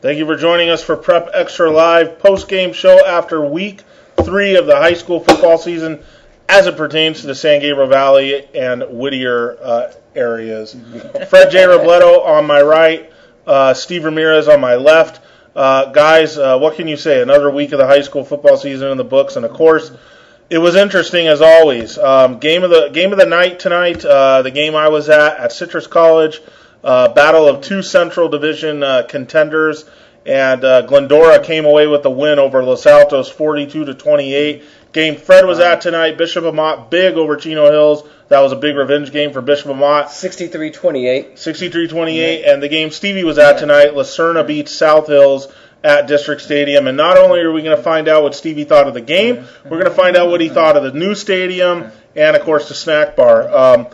Thank you for joining us for PrepXtra Live post-game show after week 3 of the high school football season as it pertains to the San Gabriel Valley and Whittier areas. Fred J. Robledo on my right, Steve Ramirez on my left. Guys, what can you say? Another week of the high school football season in the books, and of course, it was interesting as always. Game of the night tonight, the game I was at Citrus College. Battle of two Central Division contenders, and Glendora came away with the win over Los Altos, 42-28. Game Fred was at tonight, Bishop Amat big over Chino Hills. That was a big revenge game for Bishop Amat. 63-28. 63-28, and the game Stevie was at tonight, Lucerna beats South Hills at District Stadium. And not only are we going to find out what Stevie thought of the game, we're going to find out what he thought of the new stadium and, of course, the snack bar.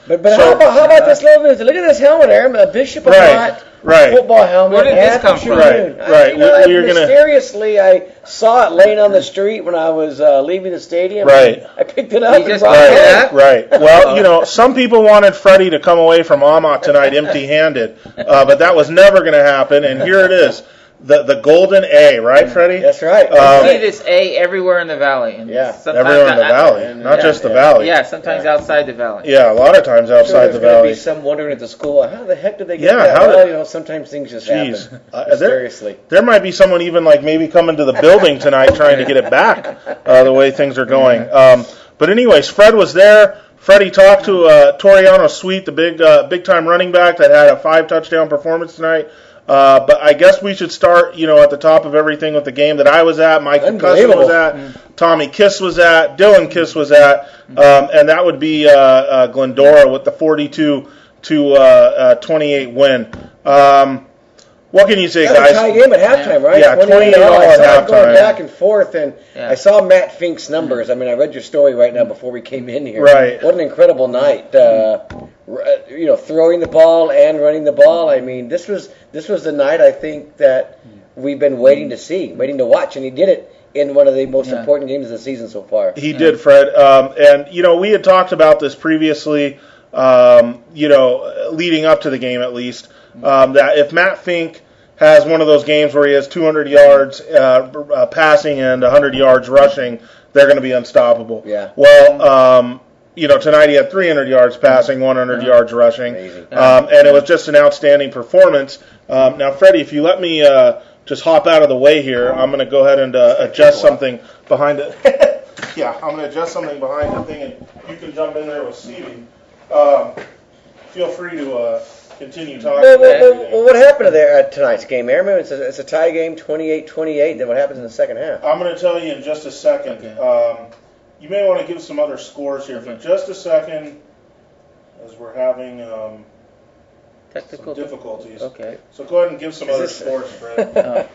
But how about this little news? Look at this helmet, Aaron. A Bishop Amat football helmet. Where did this come from? Right. Mysteriously, I saw it laying on the street when I was leaving the stadium. Right. I picked it up and brought it. Right. Well, some people wanted Freddie to come away from Amat tonight empty-handed, but that was never going to happen, and here it is. The golden A, right, Freddie? That's right. You see this A everywhere in the valley. And everywhere in the valley, not just the valley. Yeah, sometimes outside the valley. Yeah, a lot of times outside the valley. There's going to be some wondering at the school, how the heck did they get that? Sometimes things just happen. Mysteriously. There might be someone even maybe coming to the building tonight trying to get it back the way things are going. But anyways, Fred was there. Freddie talked to Toriano Sweet, the big-time running back that had a 5-touchdown performance tonight. But I guess we should start, at the top of everything with the game that I was at, Mike Cousin was at, Tommy Kiss was at, Dylan Kiss was at, and that would be Glendora with the 42-28 win. What can you say, guys? That was a tie game at halftime, right? Yeah, 28 all at halftime. Going back and forth, and I saw Matt Fink's numbers. I mean, I read your story right now before we came in here. Right. What an incredible night. Throwing the ball and running the ball. I mean, this was the night I think that we've been waiting to watch, and he did it in one of the most important games of the season so far. He did, Fred. And we had talked about this previously, leading up to the game at least, that if Matt Fink has one of those games where he has 200 yards passing and 100 yards rushing, they're going to be unstoppable. Yeah. Well, tonight he had 300 yards passing, 100 yards rushing, and it was just an outstanding performance. Now, Freddie, if you let me just hop out of the way here, I'm going to go ahead and adjust something behind it. Yeah, I'm going to adjust something behind the thing, and you can jump in there with Stevie. Feel free to continue talking. Well, what happened there at tonight's game, Aaron? It's a tie game, 28-28. Then what happens in the second half? I'm going to tell you in just a second. Okay. You may want to give some other scores here for just a second, as we're having some difficulties. Okay. So go ahead and give some other scores, Fred.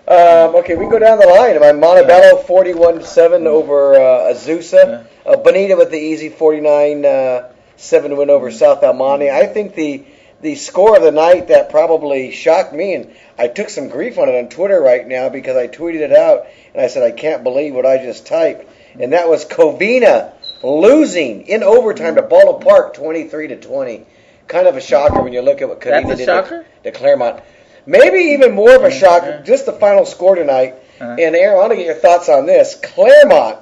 Okay, we go down the line. Montebello 41-7 over Azusa. Bonita with the easy 49-7 win over South Almani. I think the score of the night that probably shocked me, and I took some grief on it on Twitter right now because I tweeted it out, and I said, I can't believe what I just typed. And that was Covina losing in overtime to Baldwin Park 23-20. Kind of a shocker when you look at what Covina did to Claremont. Maybe even more of a shocker, just the final score tonight. And Aaron, I want to get your thoughts on this. Claremont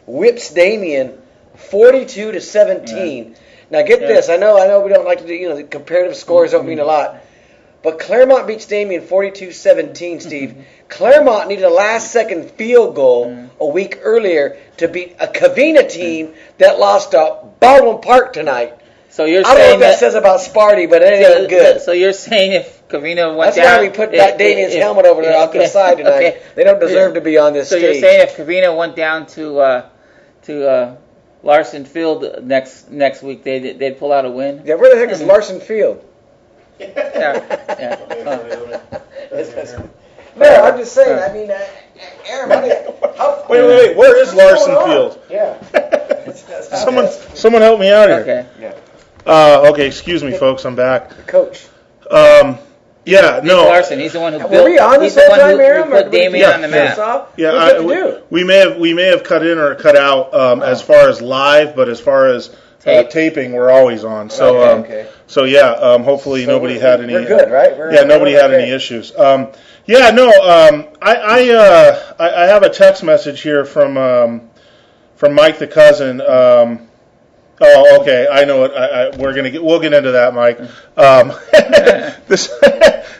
whips Damien 42-17. Now get this. I know we don't like to do, the comparative scores don't mean a lot. But Claremont beats Damien 42-17, Steve. Claremont needed a last-second field goal a week earlier to beat a Covina team that lost to Baldwin Park tonight. So you're I don't know what that says about Sparty, but it ain't good. So you're saying if Covina went That's down... why we put Damien's helmet over there off the side tonight. Okay. They don't deserve to be on this stage. So you're saying if Covina went down to Larson Field next week, they'd pull out a win? Yeah, where the heck is Larson Field? No, I'm just saying. I mean, Aaron, wait. Where is Larson Field? Yeah. Someone help me out here. Okay. Yeah. Okay. Excuse me, folks. I'm back. The coach. Larson. He's the one who built. Were we on this whole time, Aaron? Put Damien on the map. Yeah. We may have cut in or cut out as far as live, but as far as taping, we're always on. So, okay. Hopefully nobody had any. We're good, right? Nobody had any issues. Yeah, no. I have a text message here from Mike the cousin. Oh, okay. I know it. We'll get into that, Mike. This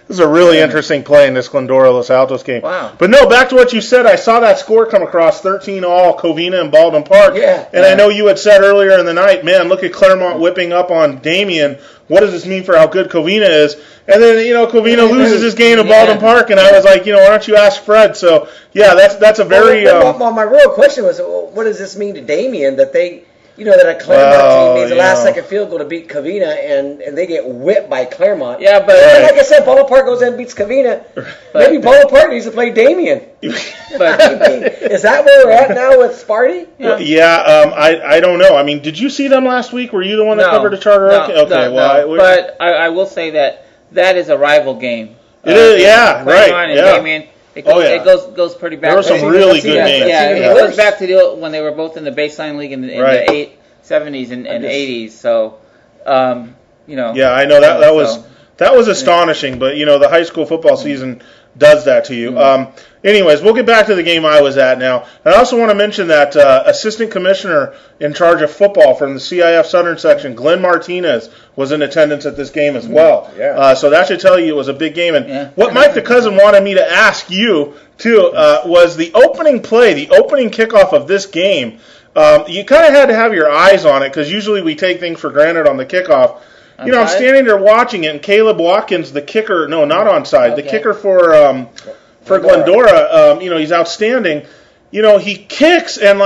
is a really interesting play in this Glendora Los Altos game. Wow. But no, back to what you said. I saw that score come across 13-all, Covina and Baldwin Park. Yeah. And I know you had said earlier in the night, man, look at Claremont whipping up on Damien. What does this mean for how good Covina is? And then, Covina loses his game to Baldwin Park, and I was like, why don't you ask Fred? So, yeah, that's a very... my real question was, what does this mean to Damien that they... that a Claremont team needs a last-second field goal to beat Covina, and they get whipped by Claremont. Yeah, but like I said, Baldwin Park goes in and beats Covina. Maybe Baldwin Park needs to play Damien. But is that where we're at now with Sparty? Yeah, I don't know. I mean, did you see them last week? Were you the one that covered the Charter? No. But I will say that is a rival game. It is, Claremont and Damien. It goes pretty back. There were some really good games. Yeah, it goes back to when they were both in the baseline league in the 70s and 80s. So, Yeah, I know that was astonishing. But the high school football season does that to you. Anyways, we'll get back to the game I was at now. And I also want to mention that assistant commissioner in charge of football from the CIF Southern section, Glenn Martinez, was in attendance at this game as well. Yeah. So that should tell you it was a big game. And what Mike the cousin wanted me to ask you, too, was the opening play, the opening kickoff of this game. You kind of had to have your eyes on it because usually we take things for granted on the kickoff. I'm standing there watching it, and Caleb Watkins, the kicker, no, not onside, the kicker for Glendora, he's outstanding. He kicks, and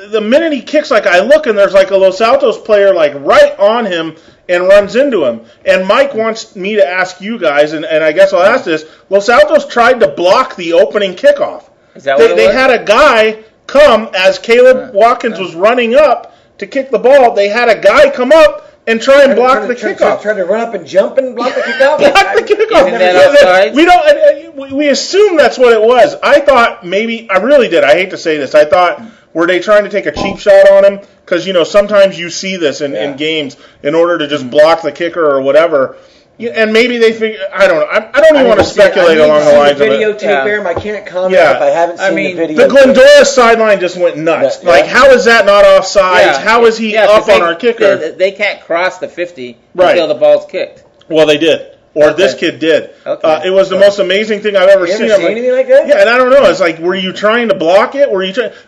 the minute he kicks, I look, and there's a Los Altos player right on him and runs into him. And Mike wants me to ask you guys, and I guess I'll ask this: Los Altos tried to block the opening kickoff. Is that what it was? They had a guy come as Caleb Watkins was running up to kick the ball. They had a guy come up and try and block the kickoff. Try to run up and jump and block the kickoff? Block the kickoff. Isn't that offside? We assume that's what it was. I thought maybe, I really did. I hate to say this. I thought, were they trying to take a cheap shot on him? Because, sometimes you see this in games in order to just block the kicker or whatever. And maybe they figure, I don't know. I don't even want to speculate along the lines of it. Videotape, I can't comment if I haven't seen the video. The Glendora sideline just went nuts. How is that not offsides? How is he up on our kicker? They can't cross the 50 until the ball's kicked. Well, they did. Or this kid did. Okay. It was the most amazing thing I've ever seen. You ever seen anything like that? Yeah, and I don't know. It's were you trying to block it?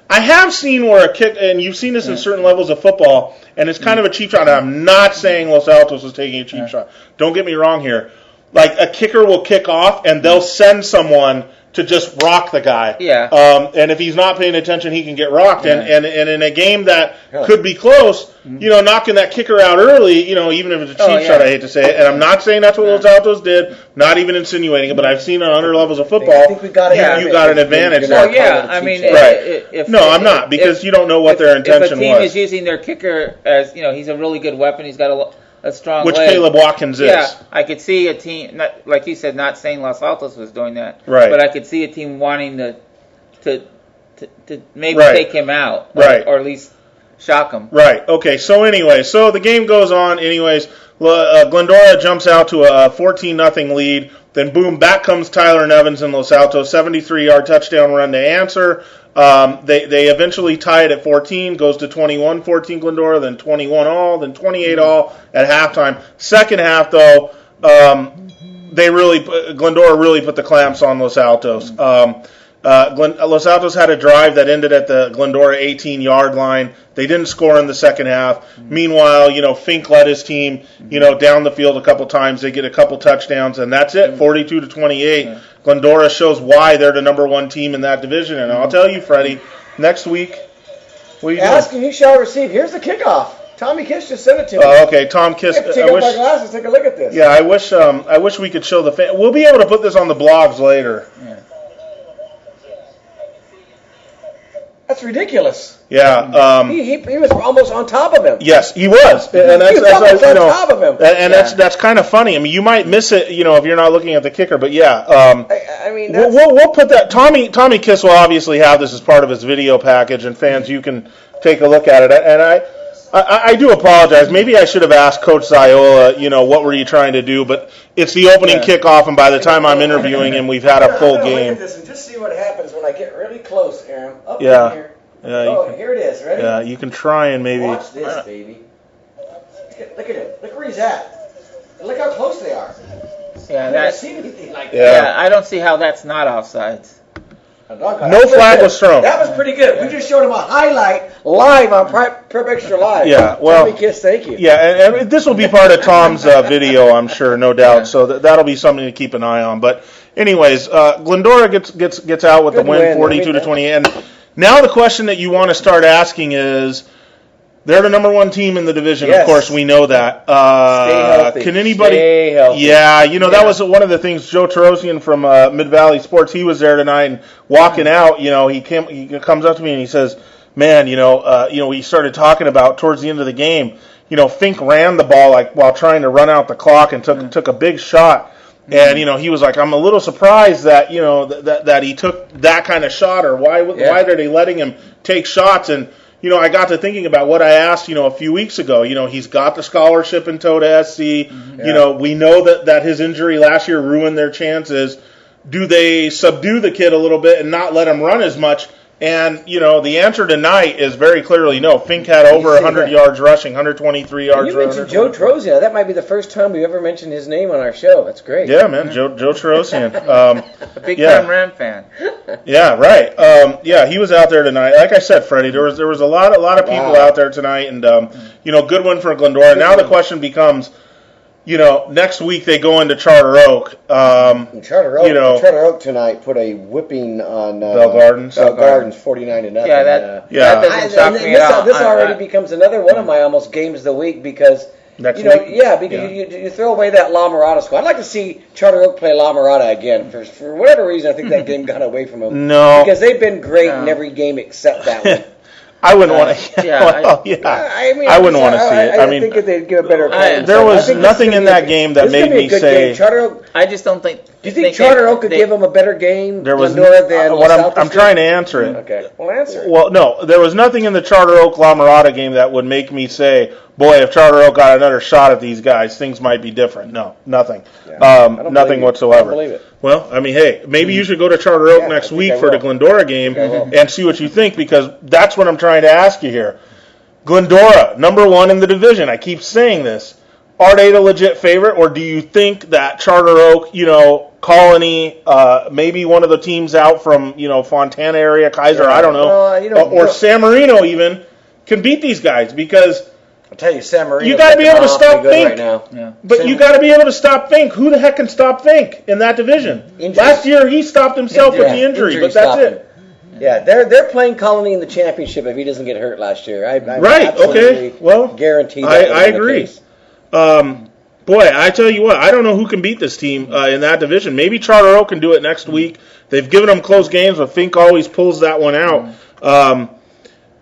I have seen where a kick, and you've seen this in certain levels of football, and it's kind of a cheap shot. And I'm not saying Los Altos is taking a cheap shot. Don't get me wrong here. A kicker will kick off, and they'll send someone to just rock the guy. Yeah. And if he's not paying attention, he can get rocked. Yeah. And in a game that could be close, knocking that kicker out early, even if it's a cheap shot, I hate to say it. And I'm not saying that's what Los Altos did, not even insinuating it, but I've seen on other levels of football, I think we got you got an advantage there. Well, yeah, I mean, right. I'm not, because you don't know what their intention was. If a team is using their kicker as, he's a really good weapon, he's got a strong Which leg. Caleb Watkins is. Yeah, I could see a team, like you said, not saying Los Altos was doing that, right? But I could see a team wanting to maybe take him out, right? Or at least shock him, right? Okay. So anyway, the game goes on. Anyways, Glendora jumps out to a 14-0 lead. Then boom, back comes Tyler Nevins and Los Altos, 73-yard touchdown run to answer. They eventually tie it at 14, goes to 21-14 Glendora, then 21-all, then 28-all at halftime. Second half, though, Glendora really put the clamps on Los Altos. Los Altos had a drive that ended at the Glendora 18-yard line. They didn't score in the second half. Meanwhile, Fink led his team, down the field a couple times. They get a couple touchdowns, and that's it, 42-28. Glendora shows why they're the number one team in that division. And I'll tell you, Freddie, next week, what are you doing? Ask and you shall receive. Here's the kickoff. Tommy Kiss just sent it to me. Oh, okay. Tom Kiss. Take off my glasses. Take a look at this. Yeah, I wish we could show the fan. We'll be able to put this on the blogs later. Yeah. That's ridiculous. Yeah. He was almost on top of him. Yes, he was. And that's, he was almost on top of him. And that's kind of funny. I mean, you might miss it, if you're not looking at the kicker. But yeah. I mean, we'll put that. Tommy Kiss will obviously have this as part of his video package, and fans, you can take a look at it. And I do apologize. Maybe I should have asked Coach Ziola, what were you trying to do? But it's the opening kickoff, and by the time I'm interviewing him, we've had a full game. Look at this and just see what happens when I get really close, Aaron. Up in Yeah. here. Here it is. Ready? Yeah, you can try and maybe. Watch this, baby. Look at him. Look where he's at. And look how close they are. Yeah, I've never seen anything like that. Yeah, I don't see how that's not offsides. No flag was thrown. That was pretty good. We just showed him a highlight live on PrepXtra Live. Yeah, well, Kiss, thank you. Yeah, and this will be part of Tom's video, I'm sure, no doubt. Yeah. So that'll be something to keep an eye on. But anyways, Glendora gets out with the win, 42-28. And now the question that you want to start asking is, they're the number one team in the division. Yes. Of course, we know that. Stay healthy. Can anybody? Stay healthy. Yeah, that was one of the things. Joe Tarosian from Mid Valley Sports, he was there tonight, and walking out, he comes up to me and he says, "Man, we started talking about towards the end of the game. Fink ran the ball while trying to run out the clock and took a big shot." And he was like, "I'm a little surprised that that he took that kind of shot, or why are they letting him take shots?" And I got to thinking about what I asked, a few weeks ago. He's got the scholarship in tow to SC. We know that his injury last year ruined their chances. Do they subdue the kid a little bit and not let him run as much? And, the answer tonight is very clearly no. Fink had over 100 yards rushing, 123 yards rushing. You mentioned Joe Tarosian. That might be the first time we ever mentioned his name on our show. That's great. Yeah, man, Joe Tarosian. A big-time Ram fan. Yeah, right. He was out there tonight. Like I said, Freddie, there was a lot of people out there tonight, and good win for Glendora. Now the question becomes, next week they go into Charter Oak. Charter Oak tonight put a whipping on Bell Gardens. 49-0. Yeah, that doesn't shock me at all. This already becomes another one of my almost games of the week because next week. You throw away that La Mirada squad. I'd like to see Charter Oak play La Mirada again. For whatever reason, I think that game got away from them. No, because they've been great in every game except that one. I wouldn't want to. I wouldn't want to see it. I think if they'd give a better. There was nothing in that game that made me say. Charter Oak. I just don't think. Do you think Charter Oak could give them a better game? There was Glendora than what I'm trying to answer it. Okay, well answer it. Well, no, there was nothing in the Charter Oak La Mirada game that would make me say, "Boy, if Charter Oak got another shot at these guys, things might be different." No, nothing. Nothing whatsoever. I don't believe it. Well, hey, maybe you should go to Charter Oak next week for the Glendora game and see what you think, because that's what I'm trying to ask you here. Glendora, number one in the division. I keep saying this. Are they the legit favorite, or do you think that Charter Oak, Colony, maybe one of the teams out from, Fontana area, Kaiser, I don't know, or San Marino even, can beat these guys? Because I'll tell you, San Marino, you got to be able to stop Fink. Right now. Yeah. But you got to be able to stop Fink. Who the heck can stop Fink in that division? Injuries. Last year he stopped himself with the injury, but that's it. Yeah, they're playing Colony in the championship if he doesn't get hurt last year. I right, okay. Well, guarantee that. I agree. Boy, I tell you what, I don't know who can beat this team in that division. Maybe Charter Oak can do it next week. They've given them close games, but Fink always pulls that one out.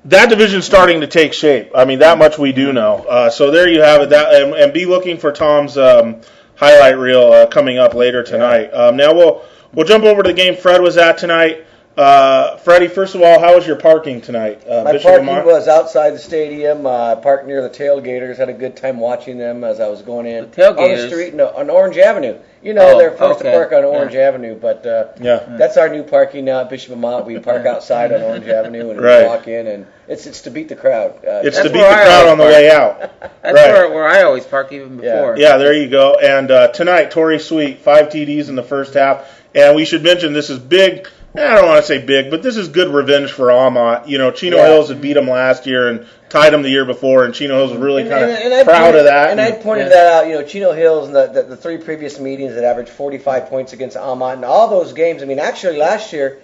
That division's starting to take shape. I mean, that much we do know. So there you have it. And be looking for Tom's highlight reel coming up later tonight. Now we'll jump over to the game Fred was at tonight. Freddie, first of all, how was your parking tonight? My parking was outside the stadium. Parked near the Tailgaters. Had a good time watching them as I was going in. The Tailgaters? On the street, on Orange Avenue. They're forced to park on Orange Avenue, but that's our new parking now at Bishop Amat. We park outside on Orange Avenue and we walk in, and it's to beat the crowd. It's to beat the crowd on the way out. That's where I always park even before. Yeah, there you go. And tonight, Torrey Sweet, 5 TDs in the first half. And we should mention this is big. I don't want to say big, but this is good revenge for Amat. Chino Hills had beat him last year and tied him the year before, and Chino Hills was really kind of proud of that. And I pointed that out. Chino Hills in the 3 previous meetings had averaged 45 points against Amat, and all those games. I mean, actually last year,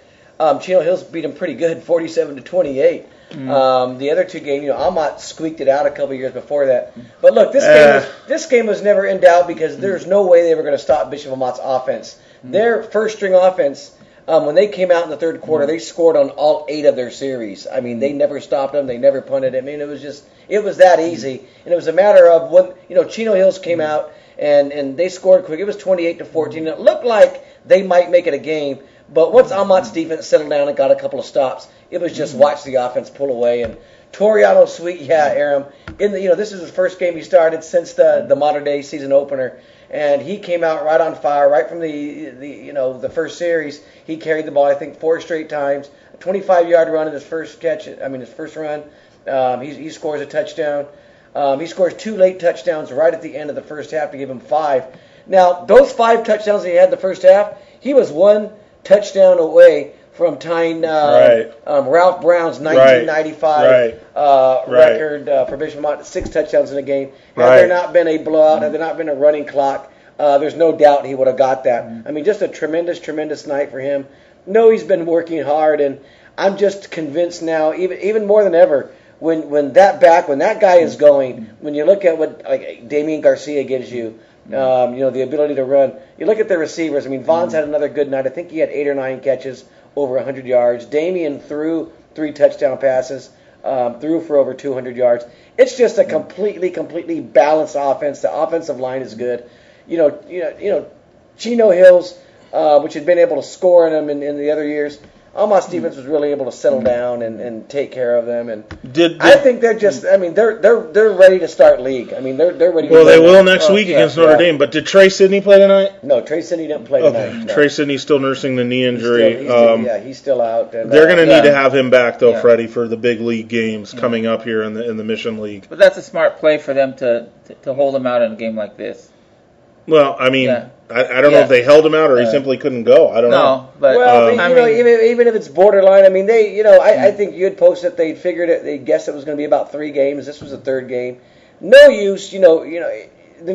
Chino Hills beat him pretty good, 47-28. The other 2 games, Amat squeaked it out a couple years before that. But look, this game was never in doubt because there's no way they were going to stop Bishop Amat's offense. Their first string offense. When they came out in the third quarter, they scored on all 8 of their series. I mean, they never stopped them. They never punted. I mean, it was that easy. And it was a matter of when, Chino Hills came out and they scored quick. It was 28-14. It looked like they might make it a game. But once Amat's defense settled down and got a couple of stops, it was just watch the offense pull away. And Toriano Sweet, Aram. This is the first game he started since the modern day season opener, and he came out right on fire right from the first series. He carried the ball, I think, 4 straight times. A 25-yard run in his first run. He scores a touchdown. He scores 2 late touchdowns right at the end of the first half to give him 5. Now, those 5 touchdowns he had in the first half, he was 1 touchdown away from tying Ralph Brown's 1995 record for Bishop Amat, 6 touchdowns in a game. Had there not been a blowout, had there not been a running clock, there's no doubt he would have got that. I mean, just a tremendous, tremendous night for him. No, he's been working hard, and I'm just convinced now, even more than ever, when that guy is going, when you look at what like Damian Garcia gives you, the ability to run. You look at the receivers. I mean, Vaughn's had another good night. I think he had 8 or 9 catches, over 100 yards. Damian threw 3 touchdown passes, threw for over 200 yards. It's just a completely balanced offense. The offensive line is good. Chino Hills, which had been able to score in them in the other years. Amat Stevens was really able to settle down and take care of them, and I think they're just. I mean, they're ready to start league. I mean, they're ready. Well, they will next week against Notre Dame. But did Trey Sidney play tonight? No, Trey Sidney didn't play tonight. No. Trey Sidney's still nursing the knee injury. He's still out. And, they're going to need to have him back though, Freddie, for the big league games coming up here in the Mission League. But that's a smart play for them to hold him out in a game like this. Well, I mean, I don't know if they held him out or he simply couldn't go. I don't know. But even if it's borderline, I mean, I think you had posted they figured it. They guessed it was going to be about 3 games. This was the 3rd game. No use, there's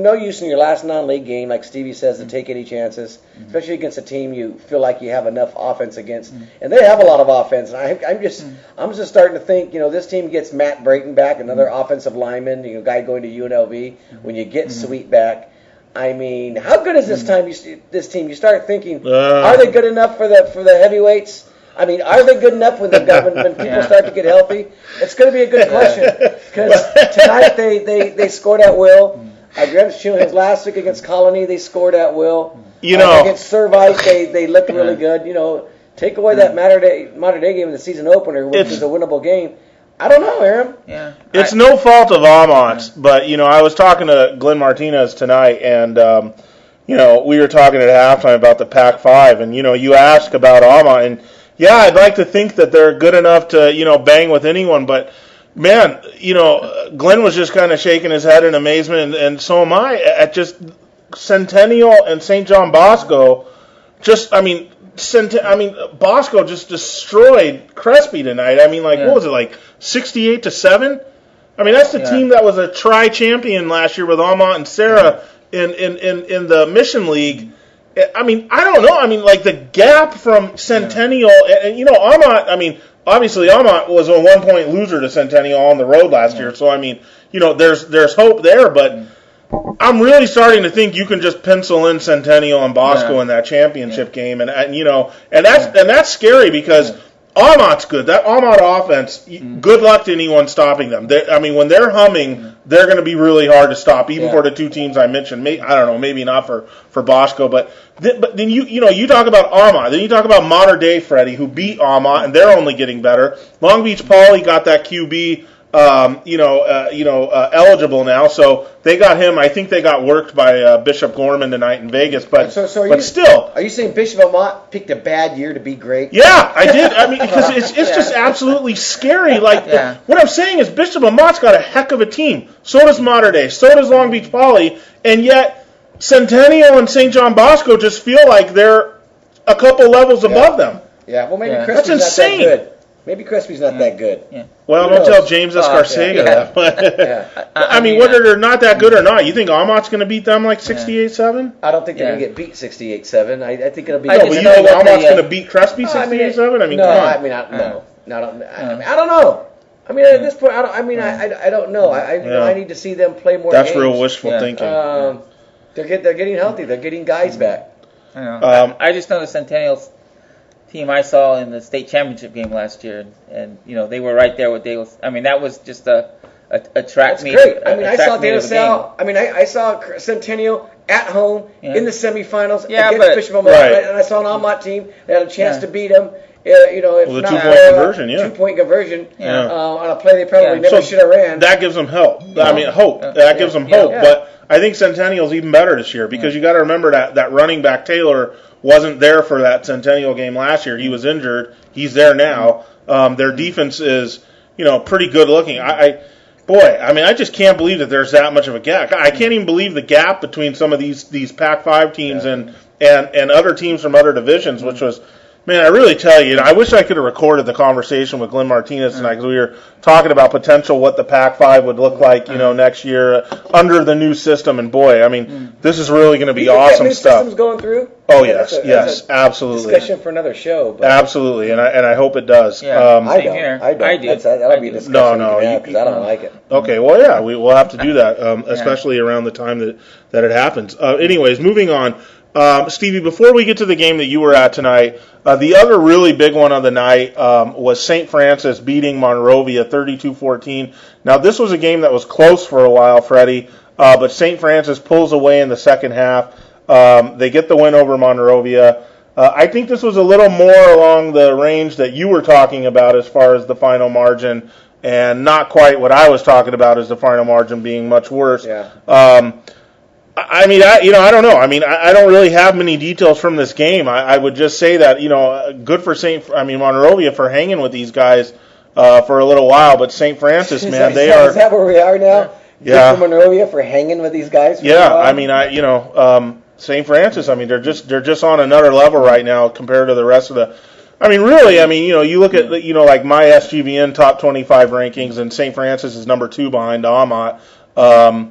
no use in your last non-league game, like Stevie says, to take any chances, especially against a team you feel like you have enough offense against, and they have a lot of offense. And I'm just starting to think, this team gets Matt Brayton back, another offensive lineman, guy going to UNLV. When you get Sweet back. I mean, how good is this team? You start thinking, are they good enough for the heavyweights? I mean, are they good enough when people start to get healthy? It's going to be a good question because tonight they scored at will. Against last week against Colony, they scored at will. Against Servite, they looked really good. Take away that modern day game in the season opener, which is a winnable game. I don't know, Aaron. Yeah. It's no fault of Amat's, but, I was talking to Glenn Martinez tonight, and, we were talking at halftime about the Pac-5, and, you ask about Amat, and, I'd like to think that they're good enough to, bang with anyone, but, man, Glenn was just kind of shaking his head in amazement, and so am I, at just Centennial and St. John Bosco, Bosco just destroyed Crespi tonight. I mean, what was it, 68-7? I mean, that's the team that was a tri-champion last year with Amat and Sarah in the Mission League. I mean, I don't know. I mean, the gap from Centennial and Amat. Obviously Amat was a 1-point loser to Centennial on the road last year. So there's hope there, but. I'm really starting to think you can just pencil in Centennial and Bosco in that championship game, and that's scary because Amat's good. That Amat offense, good luck to anyone stopping them. When they're humming, they're going to be really hard to stop, even for the 2 teams I mentioned. I don't know, maybe not for Bosco, but then you talk about Amat, then you talk about Modern Day Freddie, who beat Amat, and they're only getting better. Long Beach Paulie got that QB. Eligible now, so they got him. I think they got worked by Bishop Gorman tonight in Vegas, but still. Are you saying Bishop Amat picked a bad year to be great? Yeah, I did. Because it's just absolutely scary. What I'm saying is Bishop Amat's got a heck of a team. So does Modern Day. So does Long Beach Poly, and yet Centennial and St. John Bosco just feel like they're a couple levels above them. Yeah, well, maybe Crispy's not that good. Maybe Crispy's not that good. Yeah. Well, don't tell James Escarcega that. Whether they're not that good or not, you think Amat's going to beat them 68-7? I don't think they're going to get beat 68-7. I think it'll be. No, but you think Amat's going to beat Crespi 68-7? No. I don't know. At this point, I don't know. I need to see them play more. That's games. Real wishful thinking. They're getting healthy. They're getting guys back. I just know the Centennials team I saw in the state championship game last year, and they were right there with Dale. That was just a track meet. That's great. I saw De La Salle. I saw Centennial at home in the semifinals against Bishop Amat, and I saw an Amat team that had a chance to beat them. If the not 2-point conversion, 2-point conversion Yeah. on a play they probably never should have ran. That gives them help. Hope. That gives them hope. But I think Centennial's even better this year because you got to remember that running back Taylor wasn't there for that Centennial game last year. He was injured. He's there now. Their defense is, pretty good looking. I just can't believe that there's that much of a gap. I can't even believe the gap between some of these Pac-5 teams and other teams from other divisions, which was, man, I really tell you, I wish I could have recorded the conversation with Glenn Martinez tonight because we were talking about potential what the Pac-5 would look like, next year under the new system. And boy, this is really going to be awesome new stuff. System's going through? Oh yes, absolutely. Discussion for another show. But. Absolutely, and I hope it does. Yeah. I don't. I do. That'll be a discussion. No, because I don't like it. Okay, well, yeah, we'll have to do that, especially around the time that it happens. Anyways, moving on. Stevie, before we get to the game that you were at tonight, the other really big one of the night was St. Francis beating Monrovia 32-14. Now, this was a game that was close for a while, Freddie, but St. Francis pulls away in the second half. They get the win over Monrovia. I think this was a little more along the range that you were talking about as far as the final margin, and not quite what I was talking about as the final margin being much worse. Yeah. I don't know. I don't really have many details from this game. I would just say that, good for Monrovia for hanging with these guys for a little while, but St. Francis, man, Is that where we are now? Yeah. Good for Monrovia for hanging with these guys? Yeah, St. Francis, they're just on another level right now compared to the rest of the. You look at like my SGVN top 25 rankings, and St. Francis is number 2 behind Amat. I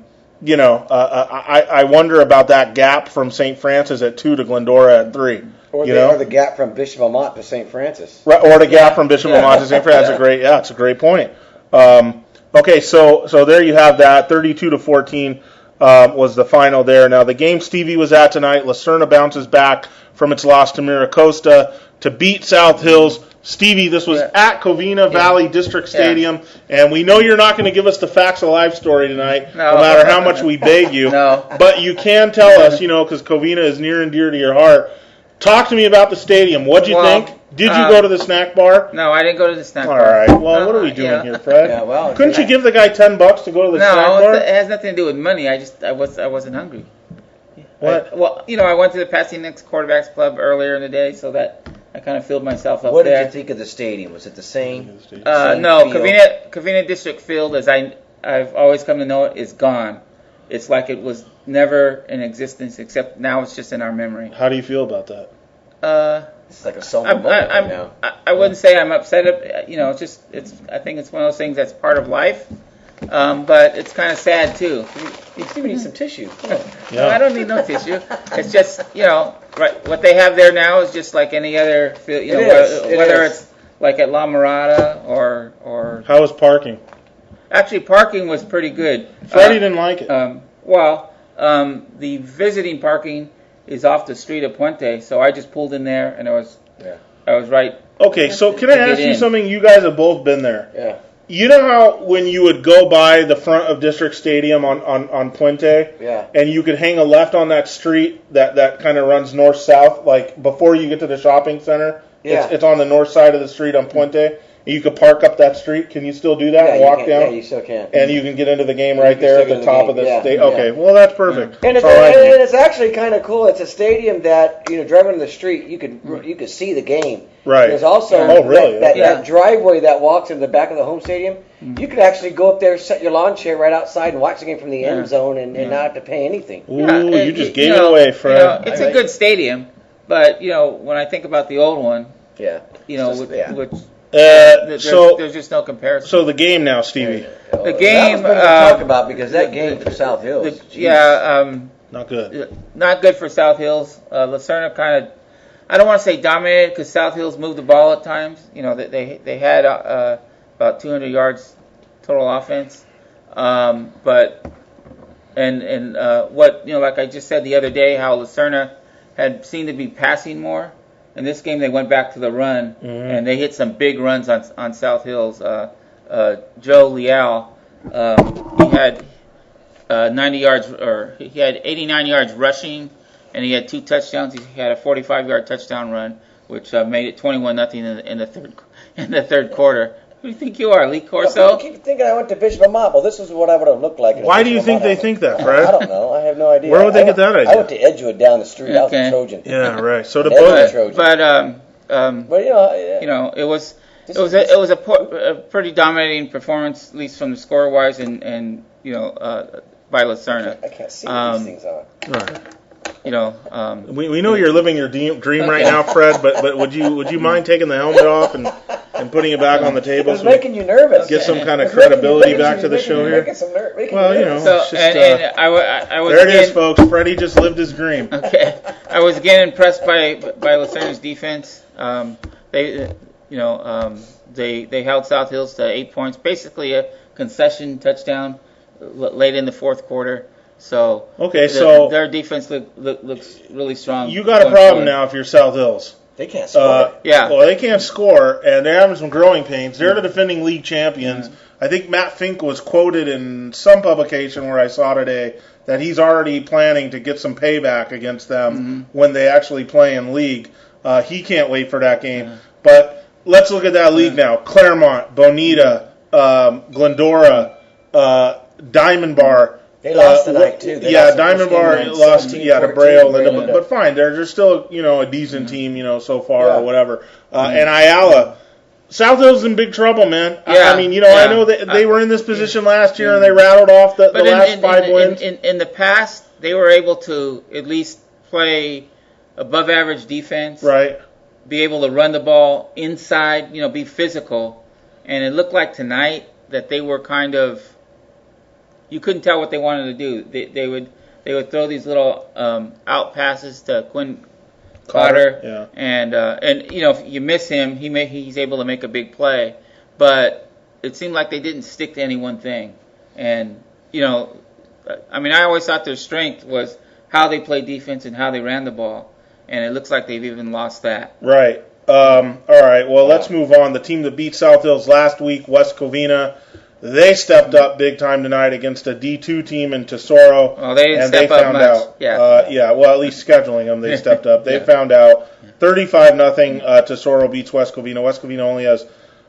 wonder about that gap from St. Francis at 2 to Glendora at 3. Or the gap from Bishop Amat to St. Francis. Right, or the gap from Bishop Amat to St. Francis. That's a great point. Okay, so there you have that. 32-14 was the final there. Now the game Stevie was at tonight, Lucerna bounces back from its loss to Miracosta to beat South Hills. Stevie, this was at Covina Valley District Stadium, and we know you're not going to give us the Facts Alive story tonight, no matter how much we beg you. No. But you can tell us, because Covina is near and dear to your heart. Talk to me about the stadium. What'd you think? Did you go to the snack bar? No, I didn't go to the snack bar. All right. Well, what are we doing here, Fred? Couldn't you give the guy $10 to go to the snack bar? No, it has nothing to do with money. I wasn't hungry. What? I went to the Pasadena Quarterbacks Club earlier in the day, so that I kind of filled myself up there. What did you think of the stadium? Was it the same? No, Covina District Field, as I've always come to know it, is gone. It's like it was never in existence, except now it's just in our memory. How do you feel about that? It's like a somber moment right now. I wouldn't say I'm upset. I think it's one of those things that's part of life. But it's kind of sad too. You need some tissue. No, I don't need no tissue. It's just right. What they have there now is just like any other field. Whether it's like at La Mirada or. How was parking? Actually, parking was pretty good. Freddie didn't like it. The visiting parking is off the street of Puente, so I just pulled in there, and I was right. Okay, so can I ask you something? You guys have both been there. Yeah. You know how when you would go by the front of District Stadium on Puente, and you could hang a left on that street that kind of runs north-south, like before you get to the shopping center? Yeah. It's on the north side of the street on Puente. You could park up that street. Can you still do that and walk down? Yeah, you still can. And you can get into the game right there at the top of the stadium. Okay, well, that's perfect. And it's actually kind of cool. It's a stadium that, driving on the street, you could see the game. Right. There's also that driveway that walks in the back of the home stadium. You could actually go up there, set your lawn chair right outside, and watch the game from the end zone and not have to pay anything. Ooh, you just gave it away, Fred. It's a good stadium, but, when I think about the old one, there's just no comparison. So the game now, Stevie. The game to talk about because that game for South Hills. Not good. Not good for South Hills. Lucerna kind of, I don't want to say dominated because South Hills moved the ball at times. They had about 200 yards total offense, but like I just said the other day, how Lucerna had seemed to be passing more. In this game, they went back to the run, and they hit some big runs on South Hills. Joe Leal, he had 90 yards, or he had 89 yards rushing, and he had 2 touchdowns. He had a 45-yard touchdown run. which made it 21-0 in the third quarter. Who do you think you are, Lee Corso? I keep thinking I went to Bishop Amat. Well, this is what I would have looked like. Why do you think they think that, Fred? I don't know. I have no idea. Where would they get that idea? I went to Edgewood down the street. I was a Trojan. Yeah, right. So the Trojan. But it was a pretty dominating performance, at least from the score wise, and by Lucerna. I can't see what these things are. Right. We know you're living your dream right now, Fred. But would you mind taking the helmet off and putting it back on the table? It's making you nervous. Get some kind of credibility back to the show here. There it is, folks. Freddie just lived his dream. Okay, I was again impressed by Lucerna's defense. They held South Hills to 8 points, basically a concession touchdown late in the fourth quarter. So their defense looks really strong. You got a problem now if you're South Hills. They can't score. Well, they can't score, and they're having some growing pains. They're the defending league champions. I think Matt Fink was quoted in some publication where I saw today that he's already planning to get some payback against them when they actually play in league. He can't wait for that game. But let's look at that league now. Claremont, Bonita, Glendora, Diamond Bar. They lost tonight too. Diamond Bar lost to Braille, but fine. They're still a decent team so far or whatever. And Ayala, South Hills in big trouble, man. I know that they were in this position last year and they rattled off the last 5 wins. In the past, they were able to at least play above average defense, right? Be able to run the ball inside, be physical, and it looked like tonight that they were kind of. You couldn't tell what they wanted to do. They would throw these little out passes to Quinn Carter, and if you miss him, he's able to make a big play. But it seemed like they didn't stick to any one thing. And I always thought their strength was how they played defense and how they ran the ball. And it looks like they've even lost that. Right. All right. Well, let's move on. The team that beat South Hills last week, West Covina. They stepped up big time tonight against a D2 team in Tesoro. Well, they didn't step up much. Out. Well, at least scheduling them, they stepped up. They found out 35-0. Tesoro beats West Covina. West Covina only has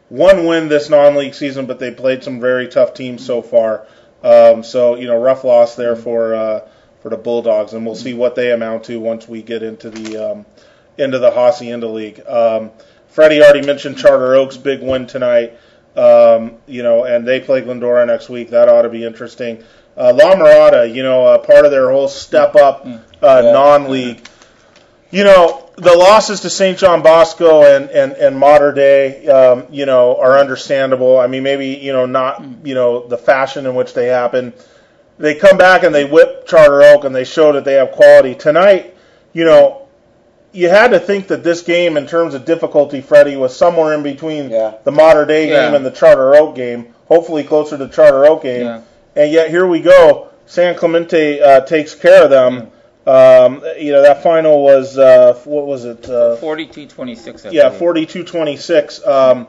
one win this non-league season, but they played some very tough teams so far. Rough loss there for the Bulldogs, and we'll see what they amount to once we get into the Hacienda League. Freddie already mentioned Charter Oaks' big win tonight. And they play Glendora next week. That ought to be interesting. La Mirada, part of their whole step up non-league. The losses to St. John Bosco and Mater Dei, are understandable. I mean, maybe, not, the fashion in which they happen. They come back and they whip Charter Oak and they show that they have quality. Tonight, you had to think that this game, in terms of difficulty, Freddie, was somewhere in between the Mater Dei game and the Charter Oak game, hopefully closer to the Charter Oak game. Yeah. And yet here we go. San Clemente takes care of them. That final was, what was it? 42-26. Yeah, 42-26.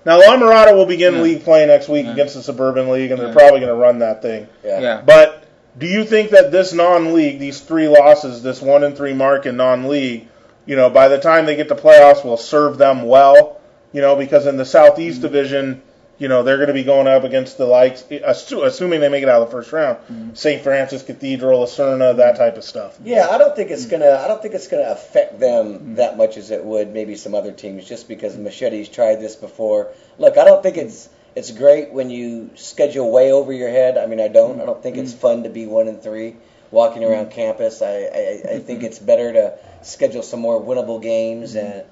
Now, La Mirada will begin league play next week against the Suburban League, and they're probably going to run that thing. Yeah. But do you think that this non-league, these 3 losses, this 1-3 mark in non-league, by the time they get to playoffs, will serve them well? Because in the Southeast Division, they're going to be going up against the likes, assuming they make it out of the first round, St. Francis Cathedral, Lucerna, that type of stuff. Yeah, I don't think it's gonna affect them that much as it would maybe some other teams, just because Machete's tried this before. Look, I don't think it's great when you schedule way over your head. I mean, I don't think it's fun to be 1-3 walking around campus. I think it's better to schedule some more winnable games, and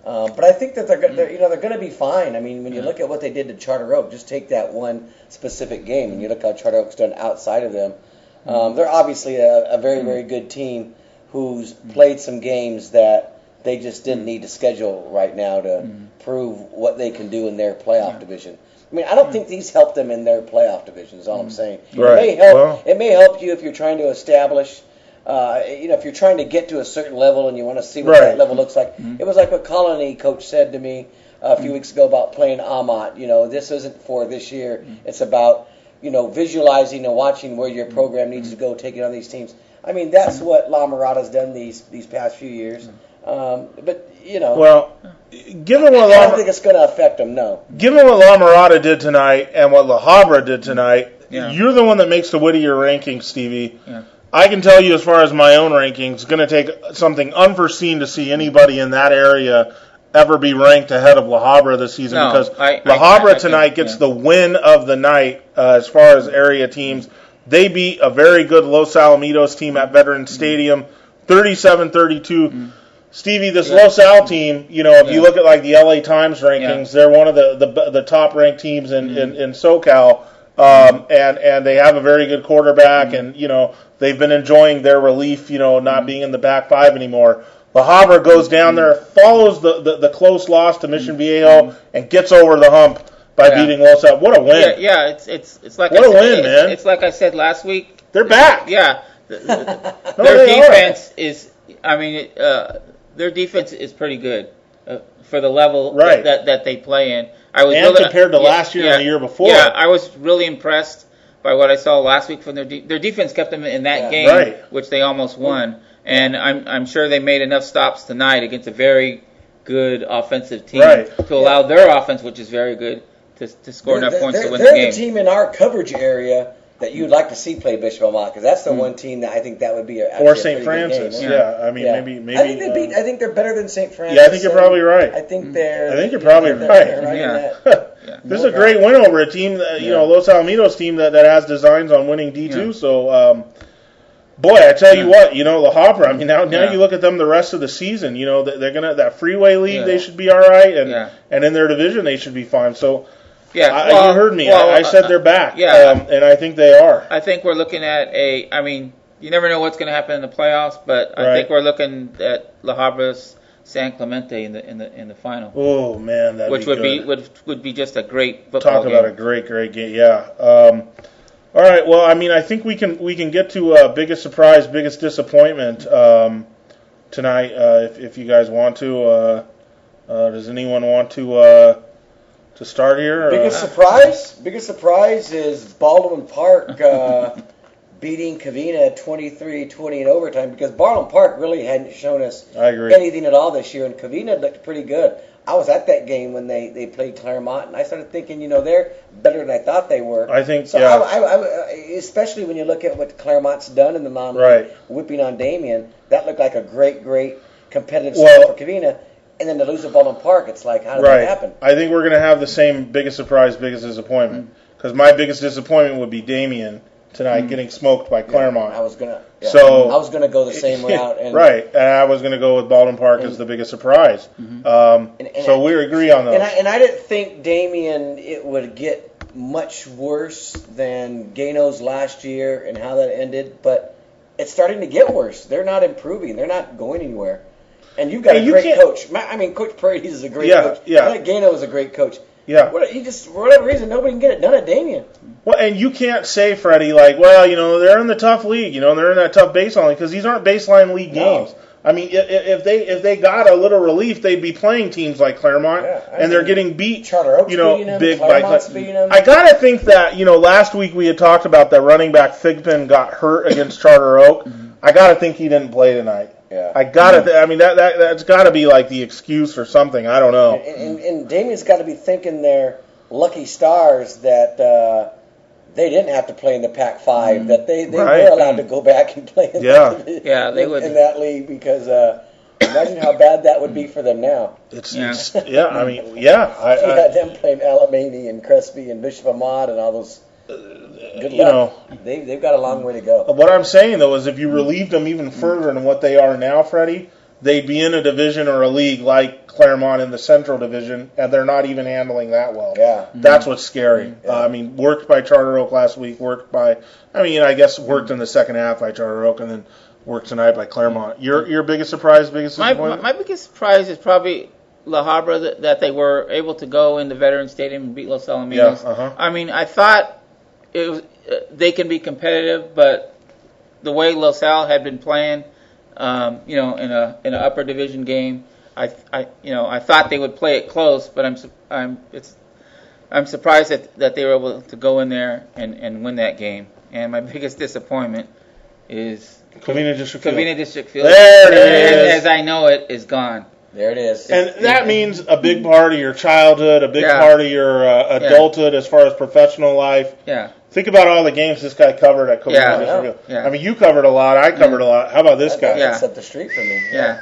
but I think that they're going to be fine. I mean, when you look at what they did to Charter Oak, just take that one specific game, and you look how Charter Oak's done outside of them. They're obviously a very, very good team who's played some games that they just didn't need to schedule right now to prove what they can do in their playoff division. I mean, I don't think these help them in their playoff division, is all I'm saying. Right. It may help you if you're trying to establish, if you're trying to get to a certain level and you want to see what that level looks like. It was like what Colony coach said to me a few weeks ago about playing Amat. This isn't for this year. It's about, visualizing and watching where your program needs to go, taking on these teams. I mean, that's what La Mirada's done these past few years. But you know, Well, given what I don't think it's going to affect them. No. Given what La Mirada did tonight and what La Habra did tonight, Yeah. you're the one that makes the Whittier rankings, Stevie. Yeah. I can tell you, as far as my own rankings, it's going to take something unforeseen to see anybody in that area ever be ranked ahead of La Habra this season, No, because I La Habra think, tonight gets yeah. the win of the night as far as area teams. They beat a very good Los Alamitos team at Veterans Stadium, 37-32. Stevie, this Los Al team, you know, if you look at like the LA Times rankings, they're one of the top ranked teams in SoCal, and they have a very good quarterback, and you know they've been enjoying their relief, you know, not being in the back five anymore. La Habra goes down there, follows the close loss to Mission Viejo, and gets over the hump by beating Los Al. What a win! Yeah, it's like What a win, man! It's like I said last week. They're back. Yeah, No, their they defense is. I mean, their defense is pretty good for the level that they play in. I was and really, compared to last year and the year before. Yeah, I was really impressed by what I saw last week from their defense. Kept them in that game, which they almost won. And I'm sure they made enough stops tonight against a very good offensive team to allow their offense, which is very good, to score enough points to win the game. They're the team in our coverage area that you'd like to see play Bishop Amat, because that's the one team that I think that would be or St. Francis. I mean, maybe. I think they're better than St. Francis. Yeah, I think you're probably right. I think you're probably right. This is a great win over a team, that, you know, Los Alamitos team that has designs on winning D2. Yeah. So, boy, I tell you what, you know, La Habra. I mean, now you look at them the rest of the season. You know, they're gonna that Freeway League. They should be all right, and in their division they should be fine. So. Yeah, you heard me. I said they're back, and I think they are. I think we're looking at I mean, you never know what's going to happen in the playoffs, but I think we're looking at La Habra's San Clemente in the final. Oh man, that would be just a great football game. Talk about a great game. Yeah. All right. Well, I mean, I think we can get to biggest surprise, biggest disappointment tonight. If you guys want to, does anyone want to start here? Biggest surprise is Baldwin Park beating Covina 23-20 in overtime, because Baldwin Park really hadn't shown us anything at all this year, and Covina looked pretty good. I was at that game when they played Claremont, and I started thinking, you know, they're better than I thought they were. I think so. I especially when you look at what Claremont's done in the non-league, whipping on Damien, that looked like a great competitive start for Covina. And then to lose at Baldwin Park, it's like, how did that happen? I think we're going to have the same biggest surprise, biggest disappointment. Because my biggest disappointment would be Damien tonight getting smoked by Claremont. I was gonna go the same route. And, and I was going to go with Baldwin Park as the biggest surprise. So we agree on those. And I didn't think Damien it would get much worse than Gano's last year and how that ended, but it's starting to get worse. They're not improving. They're not going anywhere. And you've got a great coach. I mean, Coach Paredes is a great coach. I think Gano is a great coach. Yeah. For whatever reason, nobody can get it done at Damien. Well, and you can't say, Freddie, like, well, you know, they're in the tough league, you know, they're in that tough baseline league, because these aren't baseline league games. I mean, if they got a little relief, they'd be playing teams like Claremont, and they're getting beat, Charter Oaks, you know, big by Claremont. I gotta think that, you know, last week we had talked about that running back Thigpen got hurt against Charter Oak. I gotta think he didn't play tonight. Yeah. I gotta. I mean, that's gotta be like the excuse or something. I don't know. And Damien's got to be thinking they're lucky stars that they didn't have to play in the Pac-5. That they were allowed to go back and play. In they would in that league, because imagine how bad that would be for them now. I mean, I had them playing Alamany and Crespi and Bishop Amat and all those. Good luck. You know, they've got a long way to go. What I'm saying, though, is if you relieved them even further than what they are now, Freddie, they'd be in a division or a league like Claremont in the Central Division, and they're not even handling that well. Yeah. That's what's scary. I mean, worked by Charter Oak last week, worked in the second half by Charter Oak, and then worked tonight by Claremont. Your biggest surprise, biggest disappointment? My biggest surprise is probably La Habra, that they were able to go into Veterans Stadium and beat Los Alamitos. I mean, I thought they can be competitive, but the way Los Al had been playing, you know, in an upper division game, I thought they would play it close, but I'm surprised that they were able to go in there and win that game. And my biggest disappointment is Covina District Field. Covina District Field. There it is. As I know it, is gone. There it is. And that means a big part of your childhood, a big Yeah. part of your adulthood as far as professional life. Yeah. Think about all the games this guy covered at Covina Yeah. District Field. Yeah. I mean, you covered a lot. I covered a lot. How about this guy? That's up the street from me. Yeah.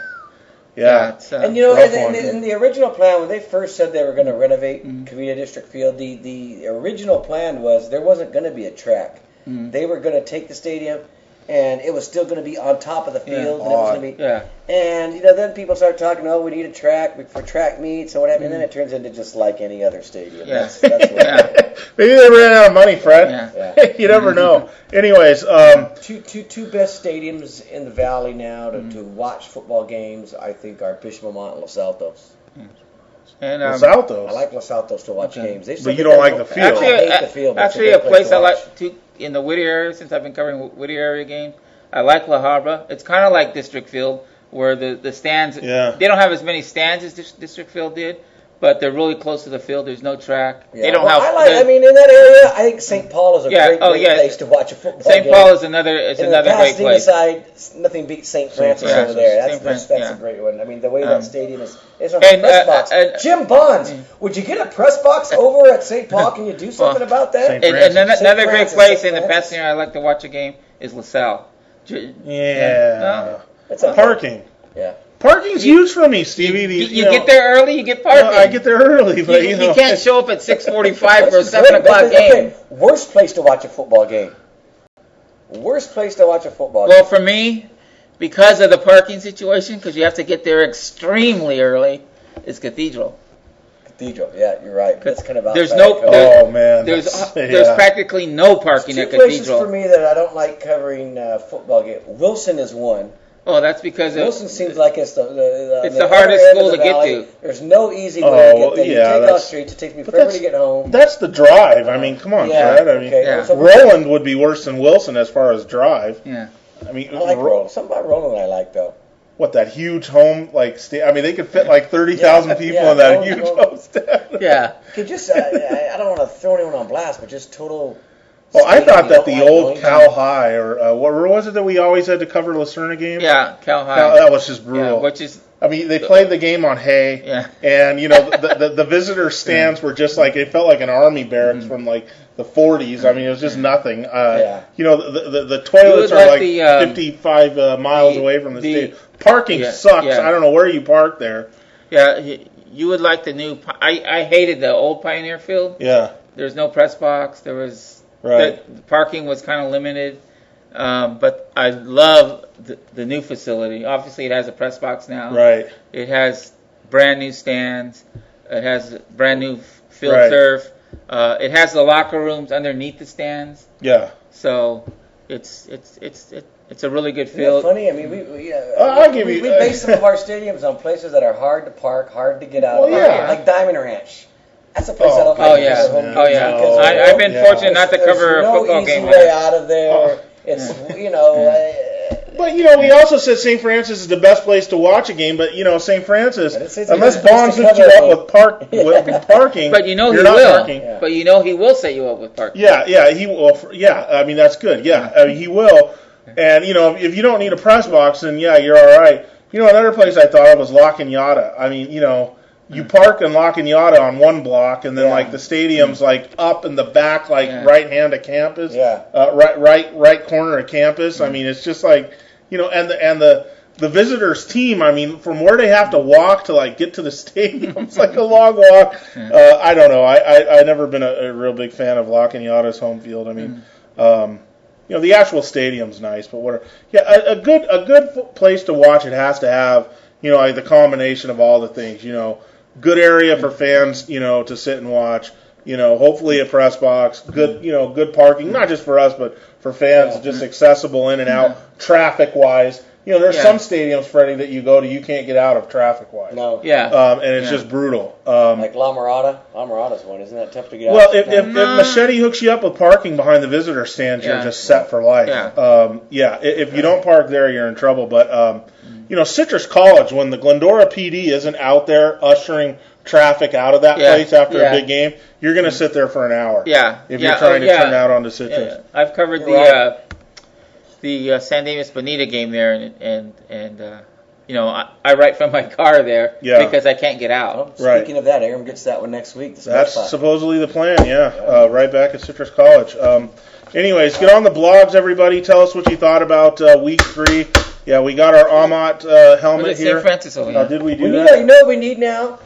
Yeah. It's, And you know, rough in, one. in the original plan, when they first said they were going to renovate Covina District Field, the original plan was there wasn't going to be a track. They were going to take the stadium, and it was still going to be on top of the field. And it was going to be, and you know, then people start talking, oh, we need a track for track meets and what have you. And then it turns into just like any other stadium. Yeah. That's what it is. Maybe they ran out of money, Fred. Yeah. You never know. Anyways, Two best stadiums in the valley now to watch football games, I think, are Bishop-Lamont and Los Altos. And Los Altos. I like Los Altos to watch games. But you don't like the field. Actually, I hate the field, but it's actually a a great place to I watch. like to in the Whittier area, since I've been covering Whittier area games. I like La Habra. It's kind of like District Field, where the stands, they don't have as many stands as District Field did, but they're really close to the field. There's no track. Yeah. They don't Well, have. I mean, in that area, I think St. Paul is a great yeah. place to watch a football St. game. Paul is another In another the great Pasadena place. side, nothing beats St. Francis Francis. over there. St. That's Francis, a great one. I mean, the way that stadium is on the and, press box. and- Jim Bonds, would you get a press box over at St. Paul? Can you do something about that? St. And Francis. another great Francis, place St. in the Francis. Pasadena I like to watch a game is LaSalle. Yeah. It's a Parking. Yeah. Parking's huge for me, Stevie. You get there early, you get parking. I get there early, but you know. You can't show up at 6:45 for a That's 7 great. o'clock game. Okay, worst place to watch a football game. Worst place to watch a football Well, game. for me, because of the parking situation, because you have to get there extremely early, is Cathedral. Cathedral. Yeah, you're right. That's kind of There's outside no- of cover. Oh man. There's yeah. practically no parking Two at places for Cathedral. me that I don't like covering football games. Wilson is one. Oh, that's because Wilson seems like it's the the hardest other end school of the to get valley. to. There's no easy way to get there. You yeah, take off that's- streets. It takes me but forever to that's- get home. That's the drive. I mean, come on, Yeah, Fred. I mean, okay. Yeah. So- Roland would be worse than Wilson as far as drive. Yeah. I mean, I like Roland. Something about Roland I like though. what, that huge home, like, I mean, they could fit like 30,000 people yeah, in that Roland- huge Roland- home stand. Yeah. Could just I don't want to throw anyone on blast, but just total. Well, I stadium thought you that don't the like old going Cal to. High, or where was it that we always had to cover Lucerna games? Yeah, Cal High. That was just Yeah, brutal. which is I mean, they played the game on hay, Yeah. and you know the visitor stands were just like, it felt like an army barracks from like the 40s. I mean, it was just nothing. You know, the toilets would are like like the, 55 miles away from the stadium. Parking Yeah, sucks. yeah. I don't know where you park there. Yeah, you would like the new. I hated the old Pioneer Field. Yeah, There's no press box. There was right. the parking was kind of limited, but I love the new facility. Obviously, it has a press box now. Right. It has brand new stands. It has brand new field Right. turf. It has the locker rooms underneath the stands. Yeah. So it's a really good Isn't that field. funny? I mean, I'll give you- we base some of our stadiums on places that are hard to park, hard to get out of. Well, yeah. Like Diamond Ranch. That's a place I don't Oh, like. yeah. to home Oh, games yeah. because I've been Yeah. fortunate not to cover there's a football no easy game. way out of there. Oh. It's you know. But, you know, we also said St. Francis is the best place to watch a game, but, you know, St. Francis, I didn't say it's the unless best place Bonds to hooks you cover a up game. with parking, But you know you're he not will. parking. Yeah. But you know he will set you up with parking. Yeah, he will. Yeah, I mean, that's good. Yeah, I mean, he will. And, you know, if you don't need a press box, then, yeah, you're all right. You know, another place I thought of was La Cañada. I mean, you know, you park in La Cañada on one block, and then, Yeah. like, the stadium's, like, up in the back, like, Yeah. right hand of campus. Yeah. Right corner of campus. I mean, it's just like, you know, and the visitors team, I mean, from where they have to walk to, like, get to the stadium, it's like a long walk. I don't know. I never been a real big fan of La Cañada's home field. I mean, you know, the actual stadium's nice, but whatever. Yeah, a good place to watch it has to have, you know, like the combination of all the things. You know, good area for fans, you know, to sit and watch. You know, hopefully a press box, good parking, not just for us, but for fans, just accessible in and out, traffic-wise. You know, there's some stadiums, Freddie, that you go to, you can't get out of traffic-wise. No. Yeah. And it's just brutal. Like La Mirada. La Mirada's one. Isn't that tough to get out? Well, sometimes? if Machete hooks you up with parking behind the visitor stands, you're Yeah. just set for life. Yeah. If you don't park there, you're in trouble. But, you know, Citrus College, when the Glendora PD isn't out there ushering traffic out of that place after a big game, you're going to sit there for an hour. Yeah. If you're trying to turn out onto Citrus. Yeah. I've covered You're right. the the San Dimas Bonita game there, and I write from my car there because I can't get out. Well, speaking of that, Aaron gets that one next week. That's supposedly the plan, right back at Citrus College. Anyways, get on the blogs, everybody. Tell us what you thought about week 3. Yeah, we got our Amat helmet here. St. Francis over here. Did we do that? that? You know what we need now?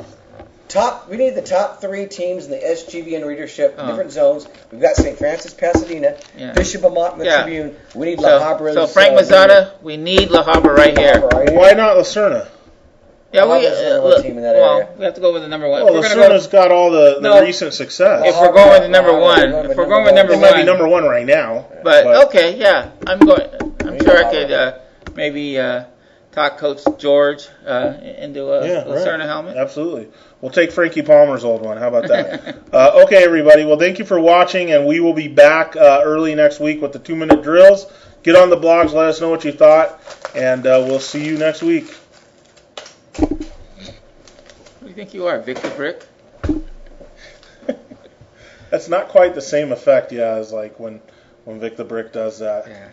We need the top 3 teams in the SGVN readership, different zones. We've got St. Francis, Pasadena, Bishop Amat, and the Tribune. We need La Habra. So Frank Mazzata, we need La Habra right here. Why not Lacerna? Yeah, team in that area. We have to go with the number 1. Well, Lacerna's got all the recent success. If we're going with the number 1, it might be number 1 right now. But okay, yeah, I'm sure I could maybe talk Coach George into a Lacerna helmet. Absolutely. We'll take Frankie Palmer's old one. How about that? Okay, everybody. Well, thank you for watching, and we will be back early next week with the 2-minute drills. Get on the blogs. Let us know what you thought, and we'll see you next week. Who do you think you are, Victor Brick? That's not quite the same effect, as like when Vic the Brick does that. Yeah.